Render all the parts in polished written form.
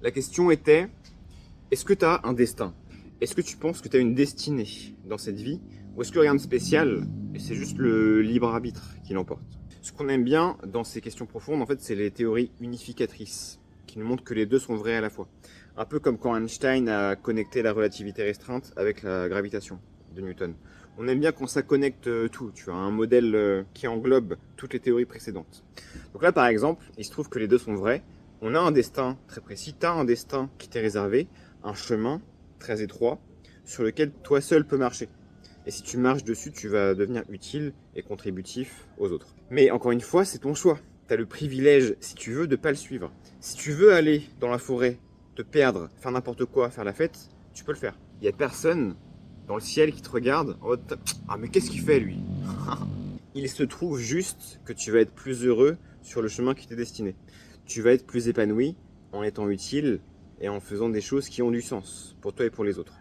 La question était, est-ce que tu as un destin? Est-ce que tu penses que tu as une destinée dans cette vie? Ou est-ce que rien de spécial et c'est juste le libre arbitre qui l'emporte? Ce qu'on aime bien dans ces questions profondes, en fait, c'est les théories unificatrices qui nous montrent que les deux sont vrais à la fois. Un peu comme quand Einstein a connecté la relativité restreinte avec la gravitation de Newton. On aime bien quand ça connecte tout, tu vois, un modèle qui englobe toutes les théories précédentes. Donc là, par exemple, il se trouve que les deux sont vrais. On a un destin très précis, tu as un destin qui t'est réservé, un chemin très étroit sur lequel toi seul peux marcher. Et si tu marches dessus, tu vas devenir utile et contributif aux autres. Mais encore une fois, c'est ton choix. Tu as le privilège, si tu veux, de ne pas le suivre. Si tu veux aller dans la forêt, te perdre, faire n'importe quoi, faire la fête, tu peux le faire. Il n'y a personne dans le ciel qui te regarde en mode « Ah mais qu'est-ce qu'il fait lui ?» Il se trouve juste que tu vas être plus heureux sur le chemin qui t'est destiné. Tu vas être plus épanoui en étant utile et en faisant des choses qui ont du sens pour toi et pour les autres.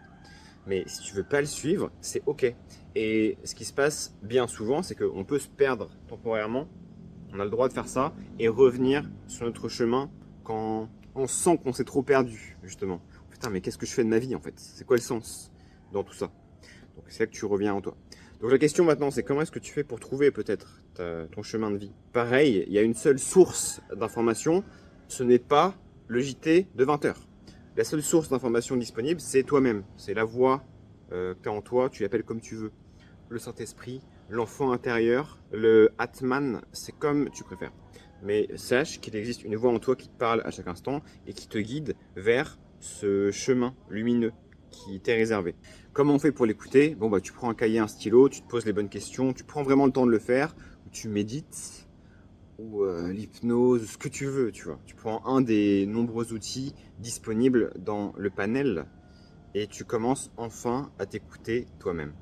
Mais si tu veux pas le suivre, c'est ok. Et ce qui se passe bien souvent, c'est qu'on peut se perdre temporairement. On a le droit de faire ça et revenir sur notre chemin quand on sent qu'on s'est trop perdu, justement. Putain, mais qu'est-ce que je fais de ma vie en fait? C'est quoi le sens dans tout ça? Donc c'est là que tu reviens en toi. Donc la question maintenant, c'est comment est-ce que tu fais pour trouver peut-être ton chemin de vie? Pareil, il y a une seule source d'information, ce n'est pas le JT de 20 heures. La seule source d'information disponible, c'est toi-même. C'est la voix que tu as en toi, tu l'appelles comme tu veux. Le Saint-Esprit, l'enfant intérieur, le Atman, c'est comme tu préfères. Mais sache qu'il existe une voix en toi qui te parle à chaque instant et qui te guide vers ce chemin lumineux qui t'est réservé. Comment on fait pour l'écouter? Bon, bah, tu prends un cahier, un stylo, tu te poses les bonnes questions, tu prends vraiment le temps de le faire, ou tu médites, ou l'hypnose, ce que tu veux, tu vois. Tu prends un des nombreux outils disponibles dans le panel et tu commences enfin à t'écouter toi-même.